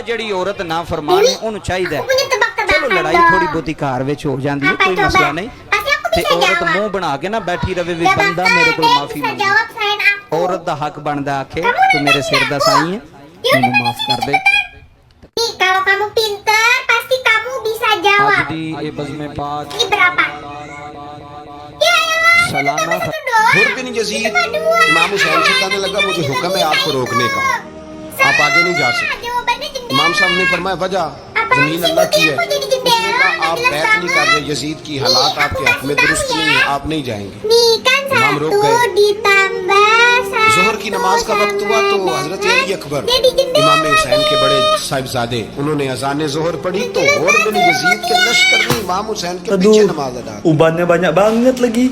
ਜਿਹੜੀ ਔਰਤ ਨਾ ਫਰਮਾਨ ਹੈ ਉਹਨੂੰ ਚਾਹੀਦਾ ਚਲੋ ਲੜਾਈ ਥੋੜੀ ਬਹੁਤੀ ਘਰ ਵਿੱਚ ਹੋ ਜਾਂਦੀ ਹੈ ਕੋਈ ਮਸਲਾ ਨਹੀਂ ਤੇ ਔਰਤ ਮੂੰਹ ਬਣਾ ਕੇ ਨਾ ਬੈਠੀ ਰਵੇ ਵੀ ਬੰਦਾ ਮੇਰੇ ਕੋਲ ਮਾਫੀ ਮੰਗੇ औरत ਦਾ ਹੱਕ ਬਣਦਾ ਆਖੇ ਤੂੰ ਮੇਰੇ ਸਿਰ ਦਾ ਸਾਈਂ ਹੈ ਮੈਨੂੰ ਮਾਫ ਕਰ ਦੇ Kalau kamu pintar pasti kamu bisa jawab. ਅੱਜ ਦੀ ਇਹ ਬਜ਼ਮੇ ਪਾਕ Ini berapa? सालाना हुर बिन यजीद इमाम हुसैन से कहने लगा मुझे हुक्म है आपको रोकने का, आप आगे नहीं जा सकते। इमाम साहब ने फरमाया वजह जमीन अल्लाह की है। उसने कहा आप बैत नहीं कर रहे, यजीद की हालात आपके हक में दुरुस्त नहीं है, आप नहीं जाएंगे। Nih kan इमाम रुक 1 गए। ditambah 1. जोहर की नमाज का वक्त हुआ तो हजरत अली अकबर इमाम हुसैन के बड़े साहिबजादे उन्होंने अजान जोहर पढ़ी तो हुर बिन यजीद के लश्कर ने इमाम हुसैन के पीछे नमाज अदा की। ubannya banyak banget lagi.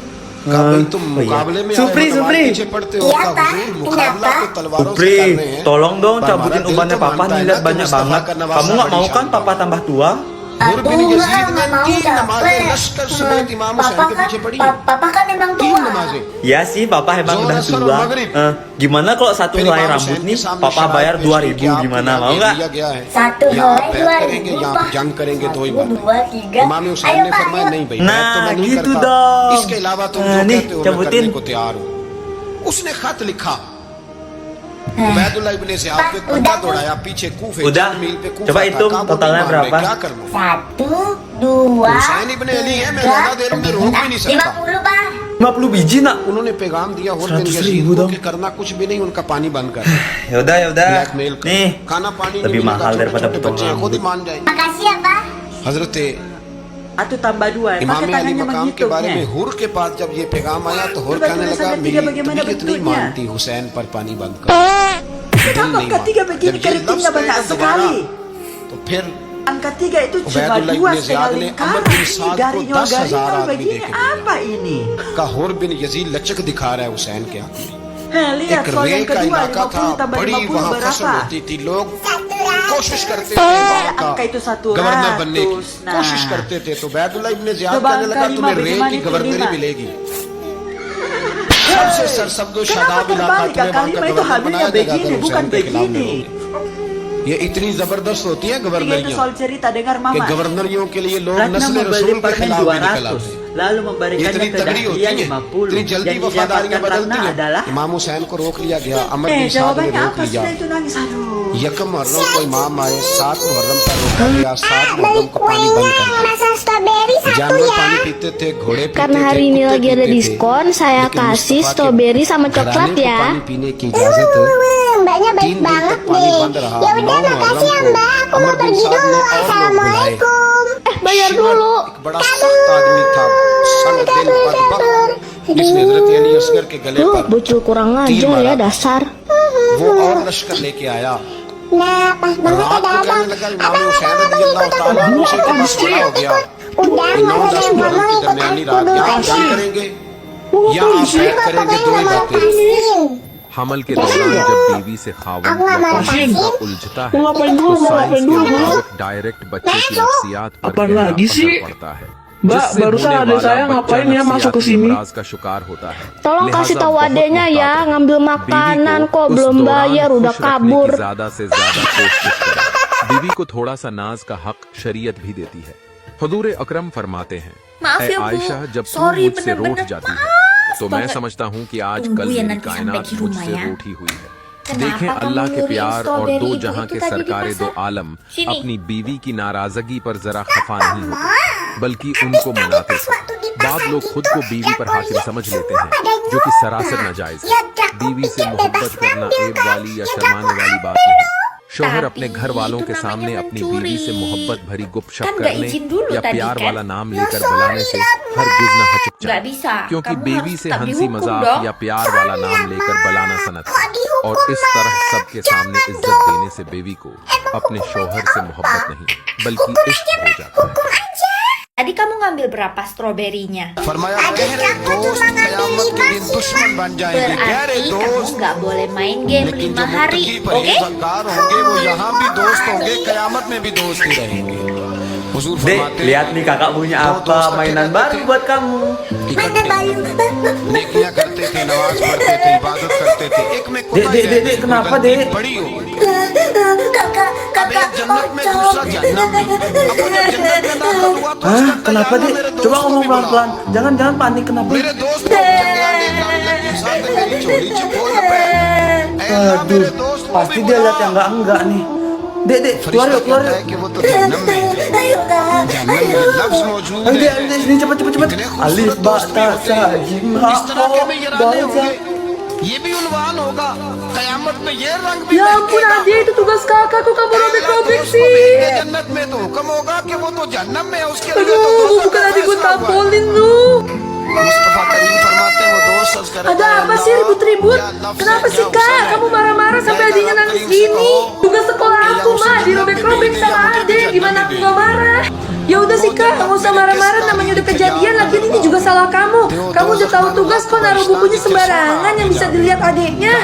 कहा भाई तुम मुकाबले में Supri, आए हो, तलवार Supri. पीछे पड़ते हो। कहा हुजूर मुकाबला तो तलवारों से कर रहे Supri, हैं। tolong dong पर cabutin हमारा दिल ubannya तो papa मानता nih, है lihat ना कि banyak मुस्तफा banget. का नवासा Kamu nggak mau बड़ी kan शान papa tambah tua? हुर बिन Aduh, यजीद ने nggak mau 3 नमाजें capek. लश्कर समेत इमाम हुसैन के पीछे पढ़ी। Papa kan emang 3 tua. नमाजें। Ya sih, papa emang Zohor, udah Asar, tua. Maghrib. Gimana kalau satu फिर helai इमाम rambut हुसैन nih, के सामने papa शराइत bayar पेश की 2000 कि आपको gimana? यहाँ Mau भेज nggak? दिया गया है। Satu या आप helai बैत 2000, करेंगे या आप Pak. जंग करेंगे, दो ही 1, बात। 2, 3. इमाम हुसैन Ayo ने Pak, फरमाया ayo. नहीं भाई Nah, मैं तो मैं नहीं gitu करता, dong. इसके अलावा तुम जो nih, कहते हो मैं cabutin. करने को तैयार हूँ। उसने खत लिखा, उबैदुल्लाह इब्ने ज़ियाद पे पंजा दौड़ाया पीछे कूफे Udah. 4 मील पे कूफा Coba था। hitung कहा, वो totalnya नहीं मान रहे, berapa? क्या कर लूं? 1, 2, हुसैन इब्ने अली है, मैं ज्यादा देर में रोक भी नहीं सकता। 50 Pak. 50 biji nak. उन्होंने पैगाम दिया हुर बिन 100.000 यजीद को dong. कि करना कुछ भी नहीं, उनका पानी बंद कर। Ya udah. ब्लैकमेल कर। Nih, खाना पानी lebih नहीं mahal मिलेगा, daripada छोटे-छोटे potong बच्चे हैं, खुद ही rambut. मान जाएंगे। Makasih ya Pak. हजरत Atau tambah 2 pakai इमाम अली tangannya मकाम के बारे में menghitungnya. हुर के पास जब ये पैगाम आया तो हुर Coba कहने लगा tulisannya मेरी tiga bagaimana तबीयत नहीं bentuknya? मानती हुसैन पर पानी बंद कर। दिल Kenapa नहीं ketiga मानता। begini जब ये लफ्ज़ keritingnya banyak कहेगा दोबारा, sekali? तो फिर Angka 3 itu cuma Ubaidullah 2 ibn Ziyad setengah ne Amr lingkaran. bin Sa'd ko Garing 10,000 आदमी begini देके भेजा। apa ini? का हुर बिन यजीद लचक दिखा रहा है हुसैन के हक में। Lihat एक soal रे yang का kedua इलाका था, 50 tambah बड़ी 50 वहाँ फसल berapa? होती थी, लोग कोशिश करते थे वहाँ का angka itu 100. गवर्नर बनने की Nah. कोशिश करते थे। तो उबैदुल्लाह इब्ने ज़ियाद Coba कहने लगा angka तुम्हें 5 रे bagaimana की itu गवर्नरी 5? मिलेगी। सबसे सरसब्दो Kenapa शादाब इलाका terbalik? तुम्हें वहाँ Kali का itu गवर्नर hamilnya बनाया जाएगा begini, अगर bukan हुसैन के खिलाफ begini. लड़ोगे। ये इतनी जबरदस्त होती है 3 itu गवर्नरियाँ soal cerita dengar कि mama. गवर्नरियों के लिए लोग Ratna नस्ल membeli रसूल के permen खिलाफ भी निकल 200, आते हैं। lalu ये memberikannya इतनी ke तगड़ी होती Dahlia है, 50. इतनी जल्दी Yang वफादारियां didapatkan बदलती Ratna हैं। adalah इमाम हुसैन को रोक लिया गया, अमर बिन साद ने jawabannya रोक apa लिया। sudah itu nangis aduh. यकम मुहर्रम को इमाम आए, 7 मुहर्रम का रोका गया, 7 मुहर्रम को पानी बंद कर दिया। Rasa strawberry 1 जानवर ya. पानी पीते थे, घोड़े पीते Karena थे, hari ini कुत्ते lagi ada पीते थे। diskon, saya लेकिन kasih मुस्तफा के strawberry sama घराने coklat को ya. पानी पीने की इजाजत है। Mbaknya 3 baik दिन banget तक पानी nih. बंद रहा। Ya 9 udah makasih ya मुहर्रम Mbak. को Aku mau अमर बिन pergi साद dulu. ने और लोग बुलाए। Assalamualaikum. Bayar शिवा dulu. एक बड़ा सख्त आदमी था, संग दिल बदबख्त, जिसने हजरत अली असगर के गले पर Bocil kurang ajar मारा। ya dasar. वो और लश्कर लेके आया। Nah, pas banget रात ada को कहने abang. लगा इमाम हुसैन रज़ियल्लाहु ताला अन्हु से के बस बड़ा हो गया। Udah, इन nggak 9-10 usah मुहर्रम ngomong, की ikut दरमियानी aku रात dulu. या आप जंग करेंगे या आप बैत करेंगे, दो ही बातें। हमल के दौरान जब बीवी से खावन Aku या nggak mau पति का lepasin. उलझता है तो साइंस के मुताबिक डायरेक्ट बच्चे की नफ्सियात पर Apa गहरा lagi असर sih? पड़ता है Mbak, जिससे barusan होने adek वाला saya बच्चा ngapain ya masuk ke नफ्सियाती sini? अमराज का शिकार होता है। Tolong लिहाजा kasih tahu बहुत adeknya ya, मुताबिक ngambil बीवी makanan को kok उस belum दौरान bayar udah खुश रखने kabur. की ज्यादा से ज्यादा कोशिश करें। बीवी को थोड़ा सा नाज का हक शरीयत भी देती है। हुजूर अकरम फरमाते हैं, माफ ऐ या Bu. आयशा जब तू Sorry, मुझसे रूठ bener-bener जाती है तो मैं समझता हूँ कि आज Tunggu कल ya मेरी nanti sampai कायनात di rumah मुझसे ya. रूठी हुई है। Kenapa देखें kamu अल्लाह के nyuriin प्यार और strawberry दो itu? जहां Itu के tadi di सरकारे दो pasar. आलम Sini. अपनी बीवी की नाराजगी पर जरा खफा नहीं होते बल्कि उनको मनाते थे। बाद लोग खुद को बीवी पर हाकिम समझ लेते हैं, जो कि सरासर नाजायज है। बीवी से मोहब्बत करना ऐब वाली या शर्माने वाली बात नहीं। शौहर अपने घर वालों के सामने अपनी बीवी से मोहब्बत भरी गुपशप Kan nggak करने izin dulu या tadi प्यार kan? वाला नाम लेकर बुलाने से हरगिज न हचक Nggak जाए, bisa. क्योंकि Kamu बीवी harus से tetap हंसी dihukum मजाक dong. या प्यार वाला नाम लेकर बुलाना सनत है। और इस तरह सबके सामने इज्जत देने से बीवी को अपने शौहर से मोहब्बत नहीं बल्कि इश्क हो जाता है। Tadi kamu ngambil berapa stroberinya? फरमाया गहरे दोस्त कयामत के दिन दुश्मन बन जाएंगे। गहरे Berarti kamu दोस्त nggak boleh main game लेकिन 5 जो hari, मुत्तकी oke? परहेज़गार होंगे वो यहाँ भी दोस्त होंगे, कयामत में भी दोस्त ही रहेंगे। हुजूर Dek, फरमाते हैं, lihat nih kakak punya दो apa दोस्त mainan अकेले baru थे, buat kamu. इकट्ठे नेकियां करते थे, नमाज पढ़ते थे, इबादत करते थे। एक में Dek, dek, dek, dek, kenapa, Dek? बड़ी हो Kakak, kakak. जन्नत में दूसरा जहन्नम में। अब वो जब जन्नत में दाखिल हुआ तो Hah? उसका Kenapa, तैयार Dek? मेरे Coba दोस्तों ngomong को भी बुला। pelan-pelan. Jangan panik, kenapa? मेरे दोस्त को जंगलाने जाने लगी, साथ में मेरी चोरी छिपो न पे। ऐ अल्लाह, Aduh, मेरे दोस्त को pasti भी dia बुला। lihat yang enggak nih. Dek, keluar फरिश्ता yuk, keluar कहता yuk. है कि वो तो जहन्नम में है। Ayo kak. जहन्नम में लफ्ज मौजूद Ayo, है। Dek, sini cepet. इतने खूबसूरत Alif, ba, दोस्त भी ta, होते sa, हैं। jim, इस तरह के में ये राने ha, होंगे। ये भी उन्वान होगा। कयामत में ये रंग भी Ya ampun महकेगा। Ade, itu tugas kakak. Kok kamu robek अल्लाह robek दोस्त को भेजेगा sih? जन्नत में तो हुक्म होगा कि वो तो जहन्नम में है, उसके लिए तो Aduh, दोस्त bukan का adik gue फैसला हुआ है। tampolin lu. मुस्तफा करीम फरमाते हैं वो दोस्त सच करे Ada apa sih ribut-ribut? Kenapa sih kak? Kamu marah-marah sampai adiknya nangis gini? Tugas sekolah aku mah dirobek-robek sama adik. Gimana aku gak marah? Ya udah sih kak, nggak usah marah-marah. Namanya udah kejadian. Lagian ini juga salah kamu. Kamu udah tahu tugas kok naruh bukunya sembarangan yang bisa dilihat adiknya.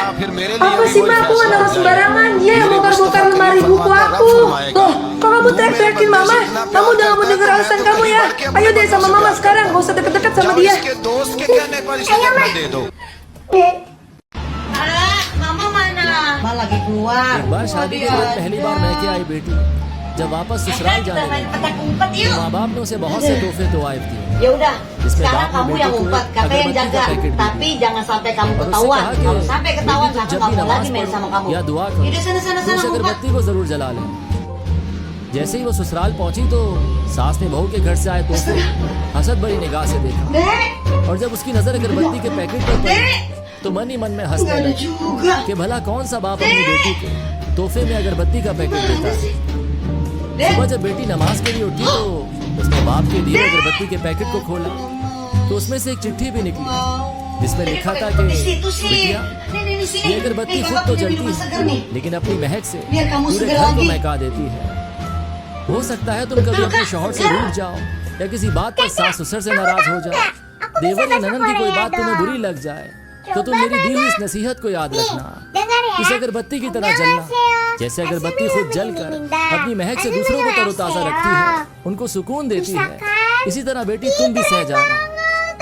Apa sih mah aku nggak naruh sembarangan? Dia yang bongkar-bongkar lemari buku aku. Loh, kok kamu teriak-teriakin mama? Kamu udah gak mau denger alasan kamu ya? Ayo deh sama mama sekarang, gak usah deket-deket sama जाओ dia. इसके दोस्त के कहने पर इसे कपड़े दे दो। Mama mana? Mama lagi keluar. एक बार शादी के बाद पहली बार मैके आई बेटी जब वापस ससुराल जाने लगी petak umpet तो yuk. माँ बाप ने उसे बहुत से तोहफे तोहफ दिए Ya udah, Isme sekarang bapak kamu begitu yang umpet, kakak yang agar jaga. bertiga paket Tapi jangan sampai kamu और उससे ketahuan. कहा कि Kalau sampai ketahuan, बेटी, kakak जब nggak भी mau नमाज lagi main sama पढ़ो kamu. या दुआ करो Yaudah sana तो उस umpet. अगरबत्ती को जरूर जला ले जैसे ही वो ससुराल पहुंची तो सास ने बहू के घर से आए तोहफे हसद भरी निगाह से देखा Dek, और जब उसकी नजर अगरबत्ती के पैकेट पर पड़ी तो मन ही मन में हंसने nggak ada लगी juga. कि भला कौन सा बाप अपनी बेटी को तोहफे में अगरबत्ती का पैकेट देता है सुबह जब बेटी नमाज के लिए उठी तो उसने बाप के दिए अगरबत्ती के पैकेट को खोला तो उसमें से एक चिट्ठी भी निकली जिसमें लिखा था कि Di situ sih. बेटिया Nih, di sini. ये अगरबत्ती Nih, खुद kakak तो punya जलती minuman segar nih. है लेकिन अपनी महक से बिar kamu पूरे segar घर को lagi. महका देती है हो सकता है तुम कभी अपने शौहर से रूठ जाओ या किसी बात पर सास ससुर से नाराज हो जाओ देवर या ननद की कोई बात तुम्हें बुरी लग जाए तो तुम मेरी दी हुई इस नसीहत को याद रखना Dengar ya. इस अगरबत्ती की तरह जलना जैसे अगरबत्ती खुद जलकर अपनी महक से दूसरों को तरोताजा रखती है उनको सुकून देती है इसी तरह बेटी तुम भी सह जाना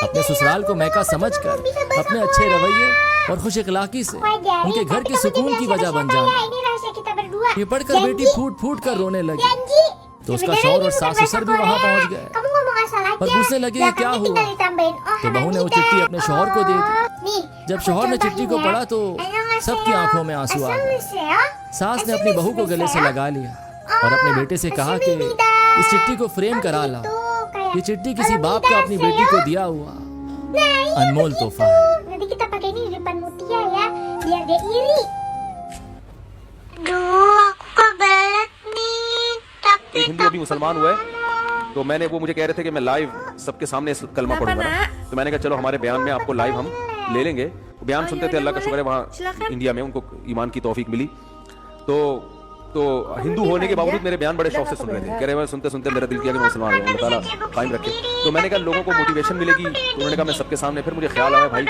अपने ससुराल को महका समझकर अपने अच्छे रवैये और खुश इखलाकी से उनके घर के सुकून की वजह बन जाना Ini rahasia kita berdua. ये पढ़कर बेटी फूट फूट कर रोने लगी Janji. तो उसका Sebenarnya शौहर ini और bukan सास ससुर भी bahasa वहाँ Korea. पहुँच गए Kamu ngomong asal aja. और पूछने लगे ये क्या Belakangnya हुआ tinggal ditambahin. Oh, तो बहू ने वो Hamida. चिट्ठी अपने शौहर को दे दी Nih, जब aku शौहर ने contohin चिट्ठी को ya. पढ़ा तो Annyeonghaseyo. सबकी आंखों में आंसू आ गए Annyeonghaseyo. सास ने अपनी बहू को गले से लगा लिया और अपने बेटे से कहा कि इस चिट्ठी को फ्रेम करा लाओ ये चिट्ठी किसी बाप का अपनी बेटी को दिया हुआ अनमोल तोहफा है Nanti kita pakai ini di depan Mutia ya, biar dia iri. Duh, aku kebelet nih. Tapi एक हिंदू अभी मुसलमान हुआ है तो मैंने वो मुझे कह रहे थे कि मैं लाइव सबके सामने इस कलमा पढ़ूंगा ना तो मैंने कहा चलो हमारे बयान में आपको लाइव हम ले लेंगे बयान सुनते थे अल्लाह का शुक्र है वहाँ इंडिया में उनको ईमान की तौफीक मिली तो हिंदू होने के बावजूद मेरे बयान बड़े शौक से सुन रहे थे कह रहे हैं सुनते सुनते मेरा दिल किया कि मैं मुसलमान हूँ अल्लाह ताला कायम रखे तो मैंने कहा लोगों को मोटिवेशन मिलेगी तो उन्होंने कहा मैं सबके सामने फिर मुझे ख्याल आया भाई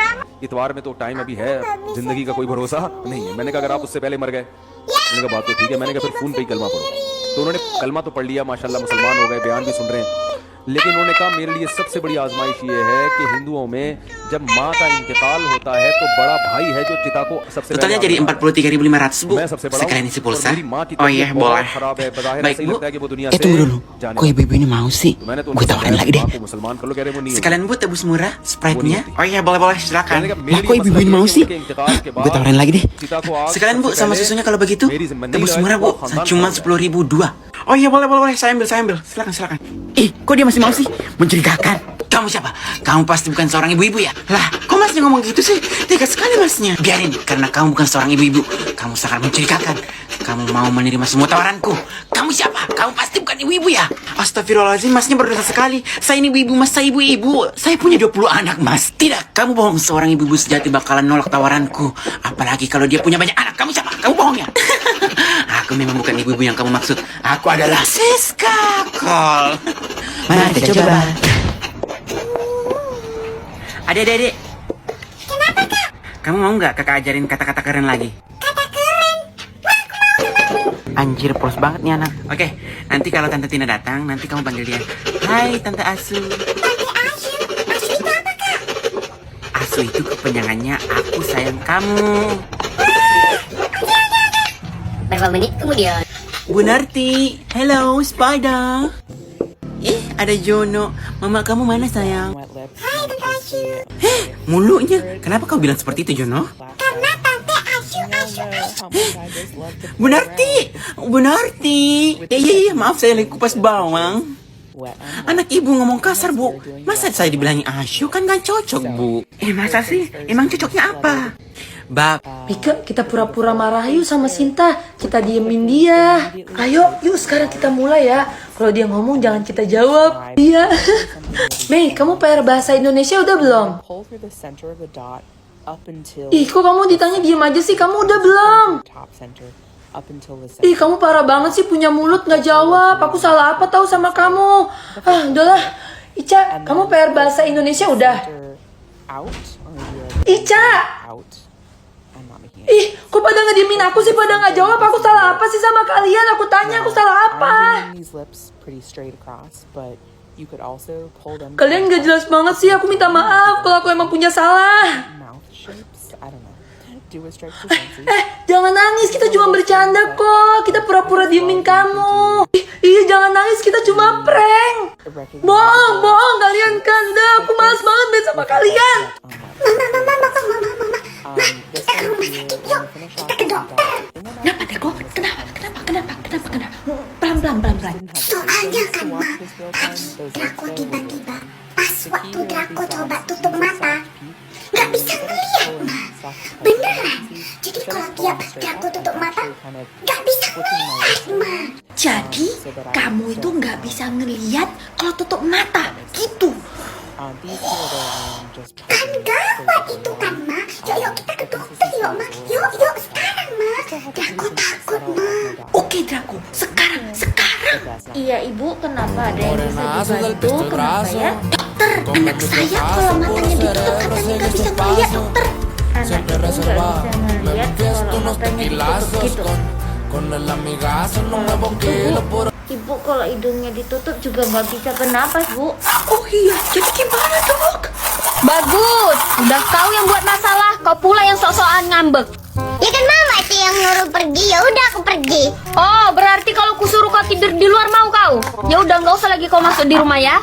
इतवार में तो टाइम अभी है जिंदगी का कोई भरोसा नहीं है मैंने कहा अगर आप उससे पहले मर गए मैंने कहा बात तो ठीक है मैंने कहा फिर फोन पे ही कलमा पढ़ो तो उन्होंने कलमा तो पढ़ लिया माशाल्लाह मुसलमान हो गए बयान भी सुन रहे हैं लेकिन उन्होंने कहा मेरे लिए सबसे बड़ी आजमाइश ये है कि हिंदुओं में जब माँ का इंतकाल होता है तो बड़ा भाई है जो चिता को सबसे Totalnya jadi 43.500 bu. मैं सबसे बड़ा Sekalian हूँ isi और pulsa. मेरी माँ की Oh iya तबीयत बहुत boleh. खराब है बज़ाहिर Baik ऐसा ही bu. लगता है कि वो दुनिया Tunggu से dulu. जाने Kok ibu-ibu ini mau sih? मैंने तो Gue उनको tawarin बताया lagi कि deh. माँ को मुसलमान कर लो कह रहे वो नहीं होगा। Sekalian bu tebus murah Sprite-nya. Boleh. Oh iya boleh silakan. मैंने कहा, Lah मेरे kok लिए ibu-ibu ini मसला mau ये sih? है कि इंतकाल के बाद Gue tawarin lagi deh. चिता को आग Sekalian bu सबसे sama पहले susunya kalau begitu. मेरी जिम्मेदारी Tebus है murah कि bu. वो खानदान Cuma खाओ। 10.000 dua. Oh iya boleh saya ambil. Silakan. Ih kok dia masih mau sih? Mencurigakan. Kamu siapa? Kamu pasti bukan seorang ibu-ibu ya? Lah kok masnya ngomong gitu sih? Tega sekali masnya. Biarin karena kamu bukan seorang ibu-ibu. Kamu sangat mencurigakan. Kamu mau menerima semua tawaranku. Kamu siapa? Kamu pasti bukan ibu-ibu ya? Astagfirullahaladzim, masnya berdosa sekali. Saya ini ibu-ibu, mas, saya ibu-ibu. Saya punya 20 anak, mas. Tidak, kamu bohong. Seorang ibu-ibu sejati bakalan nolak tawaranku. Apalagi kalau dia punya banyak anak. Kamu siapa? Kamu bohong ya? Aku memang bukan ibu-ibu yang kamu maksud. Aku adalah Siska Kol. Mana kita coba? Adik. kenapa kak? Kamu mau nggak kakak ajarin kata-kata keren lagi? Kata keren. Anjir, polos banget nih anak. Oke, nanti kalau Tante Tina datang, nanti kamu panggil dia. Hai, Tante Asu. Tante Asu. Asu itu apa kak? Asu itu kepanjangannya aku sayang kamu. Berapa menit kemudian? Bu Narti. Hello, Spider. Ada Jono. Mama kamu mana, sayang? Hai, Tante Asyu. Mulutnya. Kenapa kau bilang seperti itu, Jono? Karena Tante Asyu. Bu Narti. Bu Narti. Iya, maaf saya lagi kupas bawang. Anak ibu ngomong kasar, Bu. Masa saya dibilangin Asyu? Kan gak cocok, Bu. Masa sih? Emang cocoknya apa? Bab. Mika, kita pura-pura marah yuk sama Sinta. Kita diemin dia. Ayo, yuk sekarang kita mulai ya. Kalau dia ngomong jangan kita jawab. Iya. Mei, kamu PR bahasa Indonesia udah belum? Ih, kok kamu ditanya diem aja sih? Kamu udah belum? Ih, kamu parah banget sih punya mulut nggak jawab. Aku salah apa tahu sama kamu? Ah, udahlah. Ica, kamu PR bahasa Indonesia udah? Ica! Ih, kok pada ngediemin aku sih, pada nggak jawab? Aku salah apa sih sama kalian? Aku tanya, aku salah apa? Kalian nggak jelas banget sih, aku minta maaf kalau aku emang punya salah. Jangan nangis, kita cuma bercanda kok. Kita pura-pura diemin kamu. Iya, jangan nangis, kita cuma prank. Bohong, kalian kan. Dah, aku malas banget main sama kalian. Kita ke rumah sakit yuk. Kita ke dokter. Kenapa, Deko? Kenapa? Pelan. Soalnya kan, Ma, tadi Draco tiba-tiba pas waktu Draco coba tutup mata, nggak bisa ngeliat, Ma. Beneran. Jadi kalau tiap Draco tutup mata, nggak bisa ngeliat, Ma. Jadi, kamu itu nggak bisa ngeliat kalau tutup mata, gitu. Kan gawat itu kan, Ma. Yuk kita ke dokter yuk, Ma. Yuk sekarang, Ma. Draco takut, Ma. Oke, Draco, sekarang. Iya ibu, kenapa ada yang bisa dibantu? Kenapa ya? Dokter, anak saya kalau matanya ditutup katanya nggak bisa ngeliat, dokter. Anak ibu nggak bisa ngeliat kalau matanya ditutup gitu. Ibu kalau hidungnya ditutup juga nggak bisa bernapas, Bu. Oh iya, jadi gimana, Dok? Bagus, udah kau yang buat masalah, kau pula yang sok-sokan ngambek. Ya kan Mama itu yang nyuruh pergi, ya udah aku pergi. Oh, berarti kalau kusuruh kau tidur di luar mau kau? Ya udah nggak usah lagi kau masuk di rumah ya.